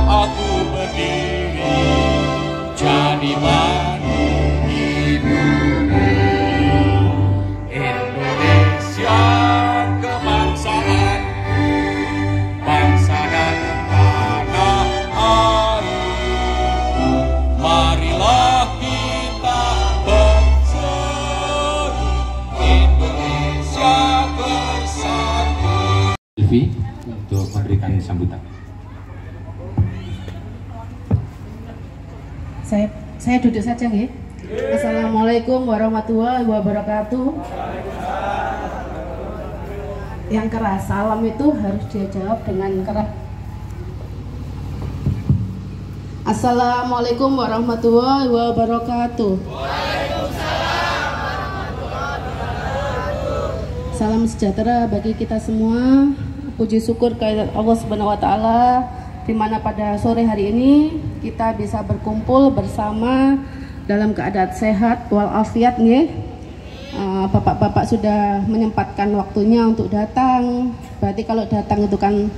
aku berdiri jadi madu di bumi. Indonesia kebangsaanku, bangsa dan tanah airku. Marilah kita berseru, Indonesia bersatu. Silvi untuk memberikan sambutan. Saya duduk saja nggih. Assalamualaikum warahmatullahi wabarakatuh. Yang keras, salam itu harus dia jawab dengan keras. Assalamualaikum warahmatullahi wabarakatuh. Salam sejahtera bagi kita semua. Puji syukur kehadirat Allah Subhanahu wa taala, di mana pada sore hari ini kita bisa berkumpul bersama dalam keadaan sehat walafiat nggih. Bapak-bapak sudah menyempatkan waktunya untuk datang. Berarti kalau datang itu kan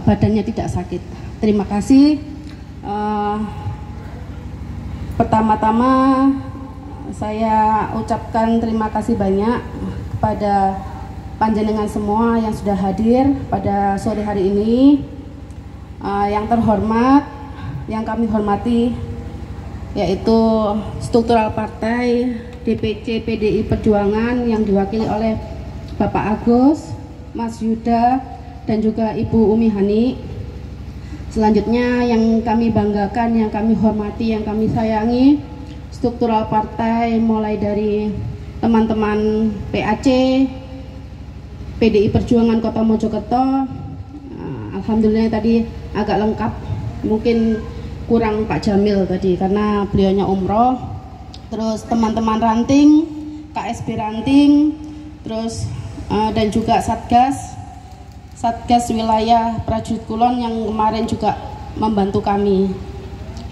badannya tidak sakit. Terima kasih. Pertama-tama saya ucapkan terima kasih banyak kepada panjenengan semua yang sudah hadir pada sore hari ini. Yang terhormat, yang kami hormati, yaitu struktural partai DPC PDI Perjuangan yang diwakili oleh Bapak Agus, Mas Yuda, dan juga Ibu Umi Hani. Selanjutnya yang kami banggakan, yang kami hormati, yang kami sayangi, struktural partai mulai dari teman-teman PAC, PDI Perjuangan Kota Mojokerto. Alhamdulillah tadi agak lengkap, mungkin kurang Pak Jamil tadi karena beliaunya umroh. Terus teman-teman ranting, KSB ranting, terus dan juga Satgas wilayah Prajurit Kulon yang kemarin juga membantu kami.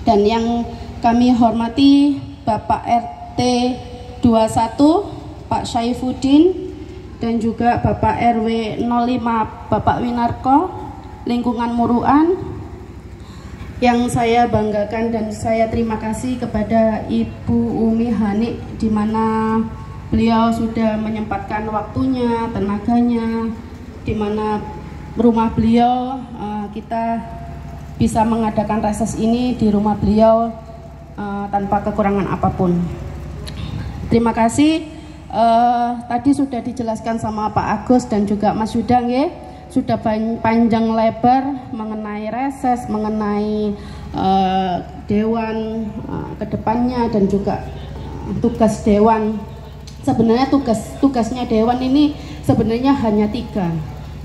Dan yang kami hormati Bapak RT 21 Pak Syaifuddin, dan juga Bapak RW 05 Bapak Winarko, lingkungan Muruan. Yang saya banggakan dan saya terima kasih kepada Ibu Umi Hani, di mana beliau sudah menyempatkan waktunya, tenaganya, di mana rumah beliau kita bisa mengadakan reses ini di rumah beliau tanpa kekurangan apapun. Terima kasih. Tadi sudah dijelaskan sama Pak Agus dan juga Mas Yuda nggih. Sudah panjang lebar mengenai reses, mengenai dewan kedepannya, dan juga tugas dewan. Sebenarnya tugasnya dewan ini sebenarnya hanya 3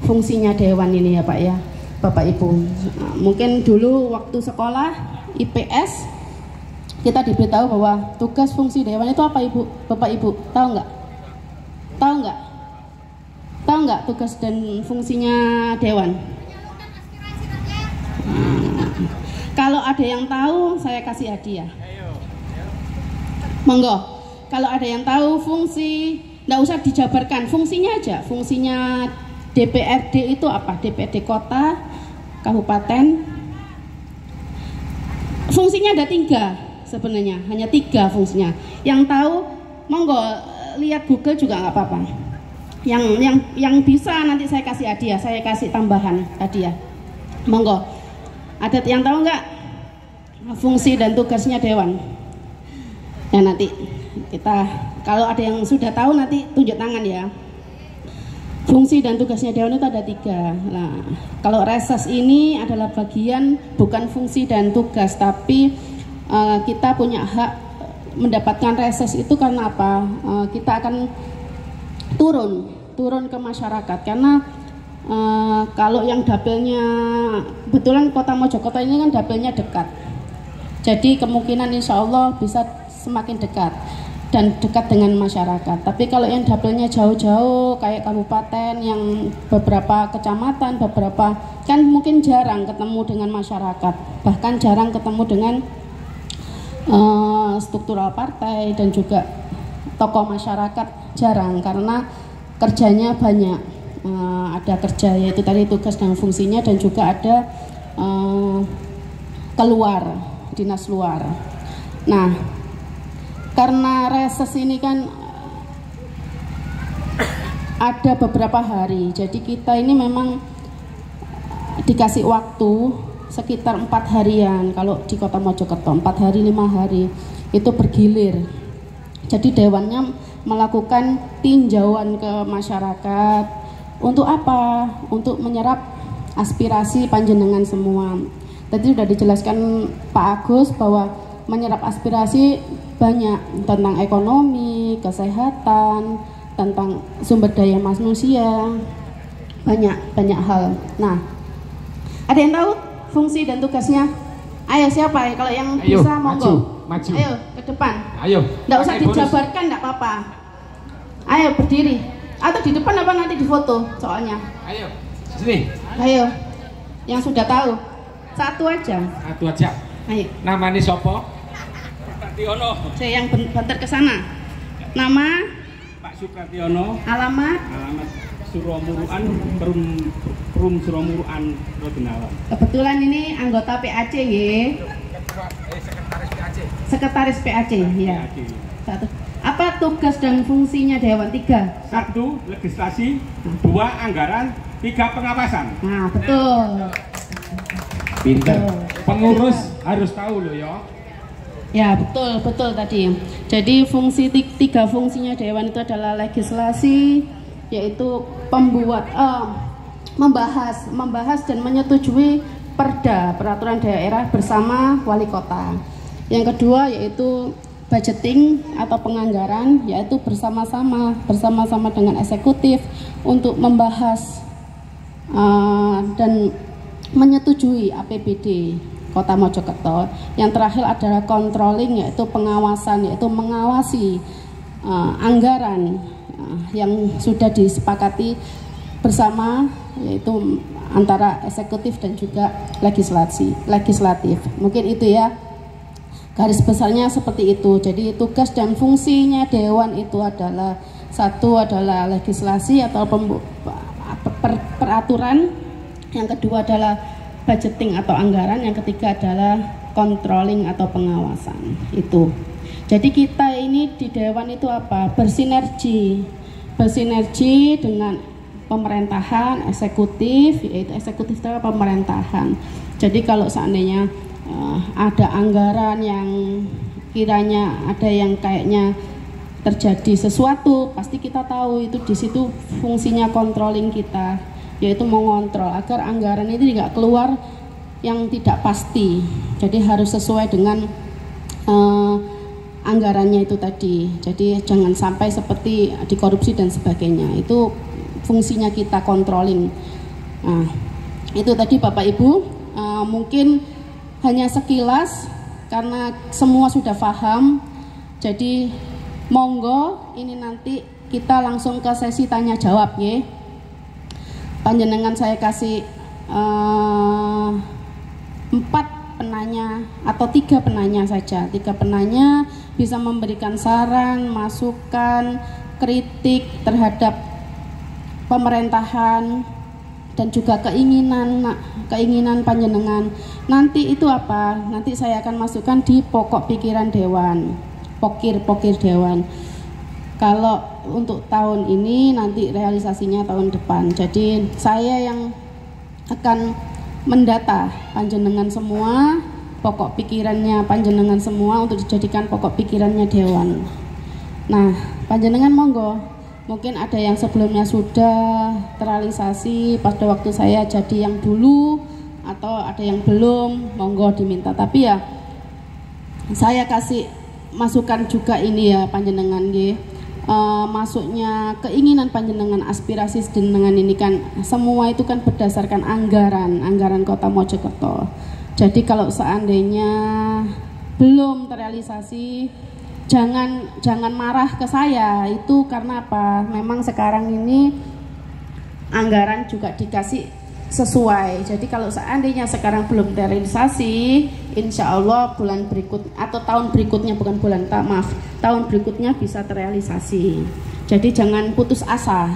fungsinya dewan ini ya Pak ya, Bapak Ibu. Mungkin dulu waktu sekolah IPS kita diberitahu bahwa tugas fungsi dewan itu apa Ibu, Bapak Ibu, tahu nggak? Tahu nggak? Tahu nggak tugas dan fungsinya dewan? Kalau ada yang tahu, saya kasih hadiah. Monggo. Kalau ada yang tahu fungsi, nggak usah dijabarkan, fungsinya aja. Fungsinya DPRD itu apa? DPRD kota, kabupaten. Fungsinya ada 3 sebenarnya, hanya 3 fungsinya. Yang tahu, monggo lihat Google juga nggak apa-apa. Yang bisa nanti saya kasih hadiah, saya kasih tambahan hadiah. Monggo. Ada yang tahu nggak fungsi dan tugasnya dewan? Ya nanti kita, kalau ada yang sudah tahu nanti tunjuk tangan ya. Fungsi dan tugasnya dewan itu ada 3. Nah, kalau reses ini adalah bagian bukan fungsi dan tugas, tapi kita punya hak mendapatkan reses itu karena apa? Kita akan turun ke masyarakat karena kalau yang dapilnya, kebetulan Kota Mojokerto ini kan dapilnya dekat, jadi kemungkinan insya Allah bisa semakin dekat dan dekat dengan masyarakat. Tapi kalau yang dapilnya jauh-jauh kayak kabupaten yang beberapa kecamatan, beberapa kan mungkin jarang ketemu dengan masyarakat, bahkan jarang ketemu dengan struktural partai dan juga tokoh masyarakat, jarang karena kerjanya banyak. Ada kerja yaitu tadi tugas dan fungsinya, dan juga ada keluar, dinas luar. Nah, karena reses ini kan ada beberapa hari, jadi kita ini memang dikasih waktu sekitar 4 harian. Kalau di Kota Mojokerto 4 hari 5 hari itu bergilir. Jadi dewannya melakukan tinjauan ke masyarakat. Untuk apa? Untuk menyerap aspirasi panjenengan semua. Tadi sudah dijelaskan Pak Agus bahwa menyerap aspirasi banyak tentang ekonomi, kesehatan, tentang sumber daya manusia, banyak hal. Nah, ada yang tahu fungsi dan tugasnya? Ayo siapa ya? Kalau yang bisa monggo. Maju. Ayo ke depan. Ayo. Nggak usah dijabarkan, nggak apa-apa. Ayo berdiri. Atau di depan apa nanti difoto soalnya. Ayo. Sini. Ayo. Yang sudah tahu. Satu aja. Satu aja. Ayo. Namanya sopo? Sukationo. Saya yang banter ke sana. Nama, Pak Sukationo. alamat. Alamat Suromuruan, Perum Suromuruan, Rodinawan. Kebetulan ini anggota PAC ya. Sekretaris PAC, ya. Satu. Apa tugas dan fungsinya Dewan? 3. 1. Legislasi. 2. Anggaran. 3. Pengawasan. Nah, betul. Pinter. Betul. Pengurus harus tahu loh ya. Ya, betul tadi. Jadi fungsi 3 fungsinya Dewan itu adalah legislasi, yaitu membahas dan menyetujui peraturan daerah bersama wali kota. Yang kedua yaitu budgeting atau penganggaran, yaitu bersama-sama dengan eksekutif untuk membahas dan menyetujui APBD Kota Mojokerto. Yang terakhir adalah controlling, yaitu pengawasan, yaitu mengawasi anggaran yang sudah disepakati bersama, yaitu antara eksekutif dan juga legislatif. Mungkin itu ya, garis besarnya seperti itu. Jadi tugas dan fungsinya Dewan itu adalah, 1 adalah legislasi atau peraturan, yang kedua adalah budgeting atau anggaran, yang ketiga adalah controlling atau pengawasan. Itu. Jadi kita ini di Dewan itu apa? Bersinergi dengan pemerintahan, eksekutif, yaitu eksekutif itu pemerintahan. Jadi kalau seandainya ada anggaran yang kiranya ada yang kayaknya terjadi sesuatu, pasti kita tahu itu di situ fungsinya controlling kita, yaitu mengontrol agar anggaran itu tidak keluar yang tidak pasti. Jadi harus sesuai dengan anggarannya itu tadi. Jadi jangan sampai seperti dikorupsi dan sebagainya. Itu fungsinya kita controlling. Nah, itu tadi Bapak Ibu, mungkin hanya sekilas karena semua sudah paham. Jadi monggo ini nanti kita langsung ke sesi tanya jawab ya. Panjenengan saya kasih 4 penanya atau 3 penanya saja. 3 penanya bisa memberikan saran, masukan, kritik terhadap pemerintahan dan juga keinginan panjenengan. Nanti itu apa? Nanti saya akan masukkan di pokok pikiran Dewan, pokir Dewan. Kalau untuk tahun ini nanti realisasinya tahun depan. Jadi saya yang akan mendata panjenengan semua, pokok pikirannya panjenengan semua untuk dijadikan pokok pikirannya Dewan. Nah, panjenengan monggo. Mungkin ada yang sebelumnya sudah terrealisasi pada waktu saya jadi yang dulu, atau ada yang belum, monggo diminta. Tapi ya saya kasih masukan juga ini ya panjenengan nggih. Masuknya keinginan panjenengan, aspirasi jenengan ini kan semua itu kan berdasarkan anggaran Kota Mojokerto. Jadi kalau seandainya belum terrealisasi, jangan marah ke saya. Itu karena apa? Memang sekarang ini anggaran juga dikasih sesuai. Jadi kalau seandainya sekarang belum terrealisasi, insya Allah bulan berikut atau tahun berikutnya, bukan bulan, tahun berikutnya bisa terrealisasi. Jadi jangan putus asa,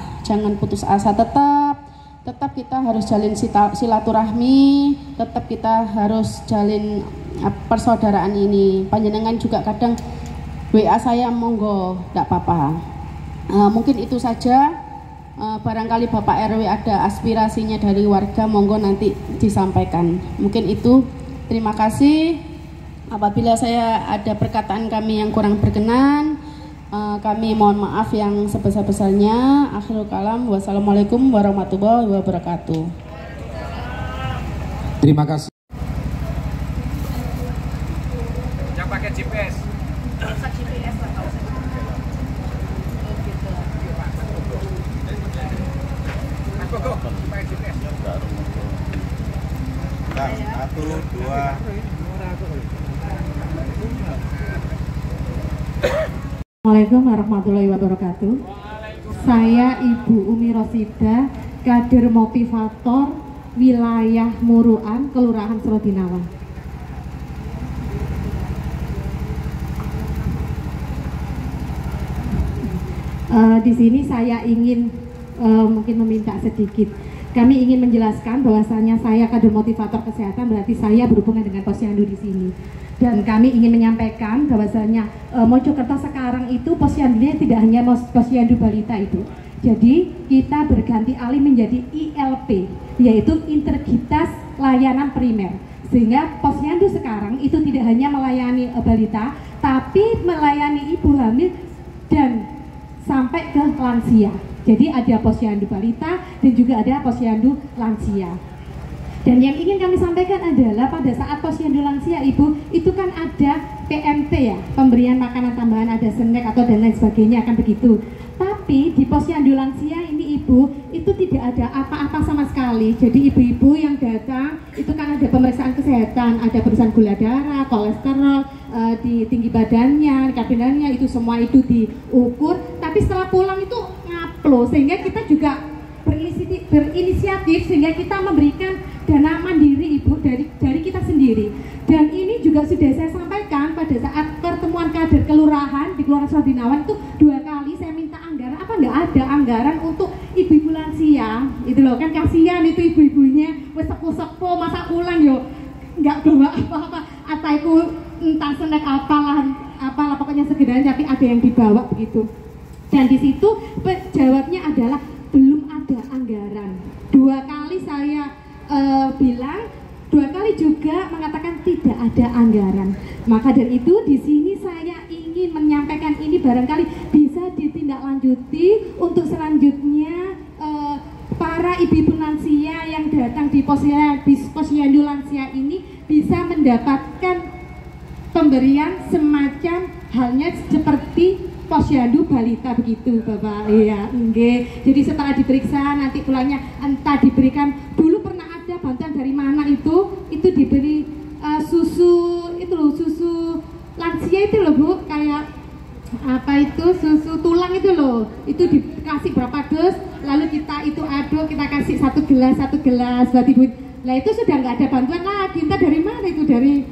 tetap kita harus jalin silaturahmi, tetap kita harus jalin persaudaraan ini. Panjenengan juga kadang WA saya, monggo, tidak apa-apa. Mungkin itu saja. Barangkali Bapak RW ada aspirasinya dari warga, monggo nanti disampaikan. Mungkin itu. Terima kasih. Apabila saya ada perkataan kami yang kurang berkenan, kami mohon maaf yang sebesar-besarnya. Akhirul kalam, wassalamualaikum warahmatullahi wabarakatuh. Terima kasih. Yang pakai GPS. GPS lah kalau saya. Pakai GPS. Satu, dua. Assalamualaikum warahmatullahi wabarakatuh. Saya Ibu Umi Rosida, kader motivator wilayah Muruan, Kelurahan Serodinawa. Di sini saya ingin mungkin meminta sedikit. Kami ingin menjelaskan bahwasanya saya kader motivator kesehatan, berarti saya berhubungan dengan posyandu di sini. Dan kami ingin menyampaikan bahwasanya Mojokerto sekarang itu posyandunya tidak hanya posyandu balita itu. Jadi kita berganti alih menjadi ILP, yaitu integritas layanan primer. Sehingga posyandu sekarang itu tidak hanya melayani balita, tapi melayani ibu hamil dan sampai ke lansia. Jadi ada posyandu balita dan juga ada posyandu lansia. Dan yang ingin kami sampaikan adalah pada saat posyandu lansia ibu itu kan ada PMT ya, pemberian makanan tambahan, ada snack atau dan lain sebagainya, akan begitu. Tapi di posyandu lansia ini ibu itu tidak ada apa-apa sama sekali. Jadi ibu-ibu yang datang itu kan ada pemeriksaan kesehatan, ada pemeriksaan gula darah, kolesterol, di tinggi badannya, kadar-kadarnya itu semua itu diukur. Tapi setelah pulang itu ngaplo, sehingga kita juga berinisiatif sehingga kita memberikan dana mandiri ibu dari kita sendiri. Dan ini juga sudah saya sampaikan pada saat pertemuan kader kelurahan di Kelurahan Serodinawa itu 2 kali saya minta anggaran, apa nggak ada anggaran untuk ibu-ibu lansia itu loh, kan kasihan itu ibu-ibunya wes sepuh-sepuh masa pulang yo nggak bawa apa-apa, ataiku entah snack apalah pokoknya sekedar, tapi ada yang dibawa begitu. Dan di situ jawabnya adalah belum ada anggaran. 2 kali saya bilang, 2 kali juga mengatakan tidak ada anggaran. Maka dari itu di sini saya ingin menyampaikan ini barangkali bisa ditindaklanjuti untuk selanjutnya para ibu-ibu lansia yang datang di posyandu lansia ini bisa mendapatkan pemberian semacam halnya seperti posyandu balita begitu Bapak. Iya, nggih. Jadi setelah diperiksa nanti pulangnya entah diberikan, dulu pernah ada bantuan dari mana itu diberi susu itu loh, susu lansia itu loh Bu, kayak apa itu susu tulang itu loh, itu dikasih berapa dus, lalu kita itu aduk, kita kasih satu gelas buat ibu. Nah itu sudah nggak ada bantuan lagi, entah dari mana itu, dari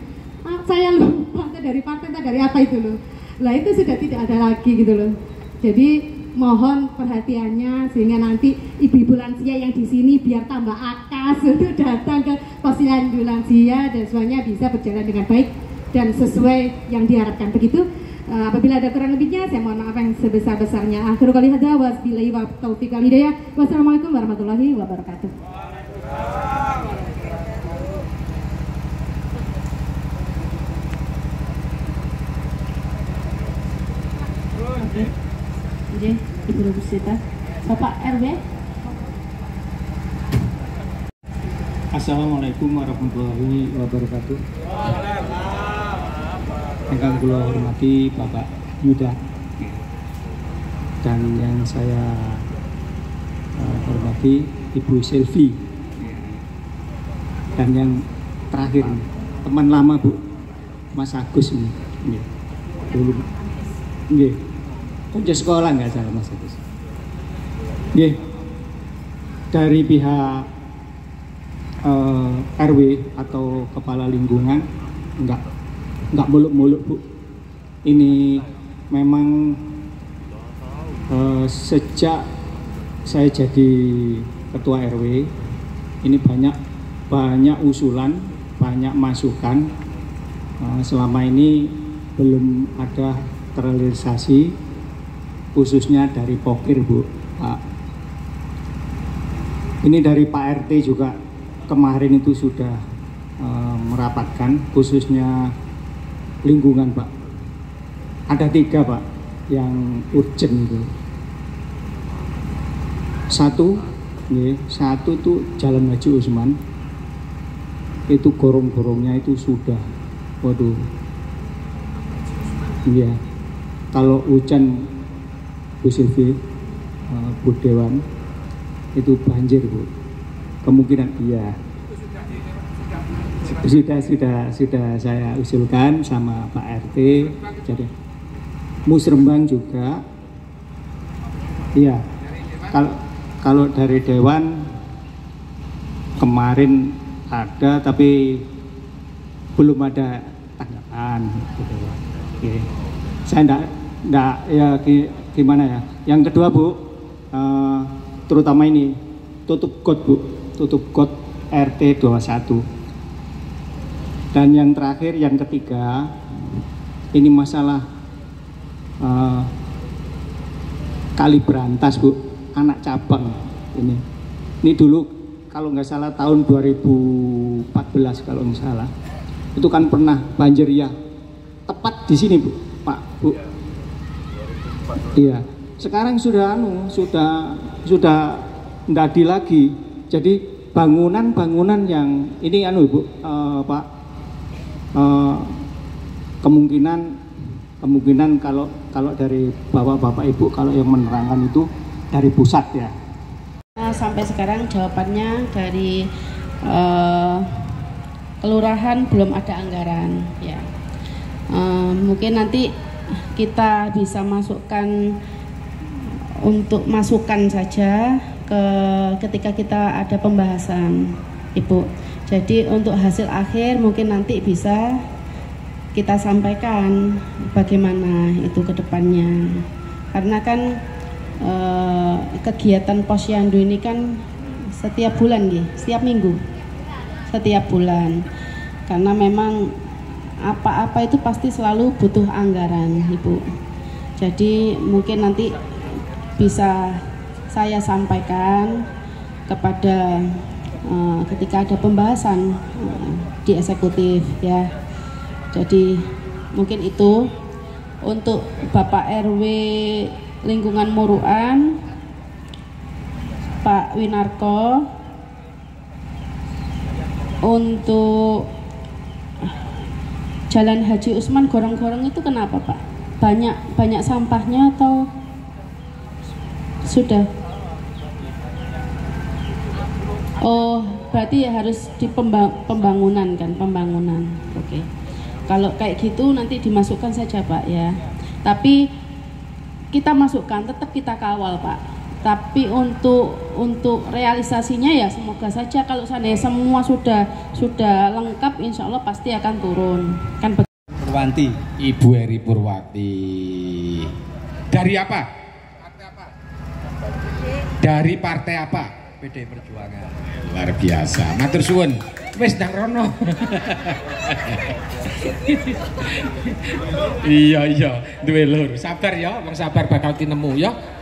saya lupa, entah dari partai, entah dari apa itu loh. Lah itu sudah tidak ada lagi gitu loh. Jadi mohon perhatiannya sehingga nanti ibu-ibu lansia yang di sini biar tambah akas untuk datang ke posyandu lansia dan semuanya bisa berjalan dengan baik dan sesuai yang diharapkan begitu. Apabila ada kurang lebihnya saya mohon maaf yang sebesar-besarnya. Akhirul kali hadza wabillahi wa taufiq wal hidayah. Wassalamualaikum warahmatullahi wabarakatuh. Oke, Ibu Rosita. Bapak RW. Assalamualaikum warahmatullahi wabarakatuh. Yang kula hormati Bapak Yuda dan yang saya hormati Ibu Selvi, dan yang terakhir teman lama Bu Mas Agus ini. Dulu nggih. Kunci sekolah nggak salah Mas Agus. Nggih. Dari pihak RW atau kepala lingkungan nggak muluk-muluk Bu. Ini memang sejak saya jadi ketua RW ini banyak banyak usulan, banyak masukan. Selama ini belum ada terrealisasi, khususnya dari Pokir, Bu, Pak. Ini dari Pak RT juga kemarin itu sudah merapatkan, khususnya lingkungan, Pak. Ada 3, Pak, yang urgent itu. Satu itu Jalan Haji Usman, itu gorong-gorongnya itu sudah, waduh, iya. Kalau hujan, Bu Silvi, Bu Dewan, itu banjir, Bu. Kemungkinan iya. Sudah saya usulkan sama Pak RT. Jadi Musrembang juga, iya. Kalau dari Dewan kemarin ada, tapi belum ada tanggapan. Gitu. Oke. Saya enggak ya gimana ya. Yang kedua, Bu, terutama ini tutup got, Bu, tutup got RT 21. Dan yang terakhir, yang ketiga, ini masalah Kali Berantas, Bu, anak cabang ini. Ini dulu kalau nggak salah tahun 2014 kalau nggak salah, itu kan pernah banjir ya, tepat di sini, Bu, Pak, Bu. Iya. Sekarang sudah ndadi lagi. Jadi bangunan yang ini Bu, Pak, kemungkinan kalau dari Bapak Ibu, kalau yang menerangkan itu dari pusat ya. Nah, sampai sekarang jawabannya dari kelurahan belum ada anggaran ya. Mungkin nanti kita bisa masukkan untuk masukan saja ketika kita ada pembahasan, Ibu. Jadi untuk hasil akhir mungkin nanti bisa kita sampaikan bagaimana itu ke depannya. Karena kan kegiatan Posyandu ini kan setiap bulan, setiap minggu, setiap bulan. Karena memang apa-apa itu pasti selalu butuh anggaran, Ibu. Jadi mungkin nanti bisa saya sampaikan kepada ketika ada pembahasan di eksekutif ya. Jadi mungkin itu untuk Bapak RW lingkungan Muruan, Pak Winarko. Untuk Jalan Haji Usman gorong-gorong itu kenapa, Pak? Banyak sampahnya atau sudah? Oh, berarti ya harus di pembangunan kan, pembangunan. Oke. Kalau kayak gitu nanti dimasukkan saja, Pak ya. Tapi kita masukkan, tetap kita kawal, Pak. Tapi untuk realisasinya ya semoga saja kalau seandainya semua sudah lengkap, insya Allah pasti akan turun. Kan Purwanti, Ibu Eri Purwati. Dari apa? Partai apa? Dari partai apa? PD Perjuangan. Luar biasa. Matur suwun. Wis nang rono. Iya, duwe lur. Sabar ya, wong sabar bakal tinemu ya.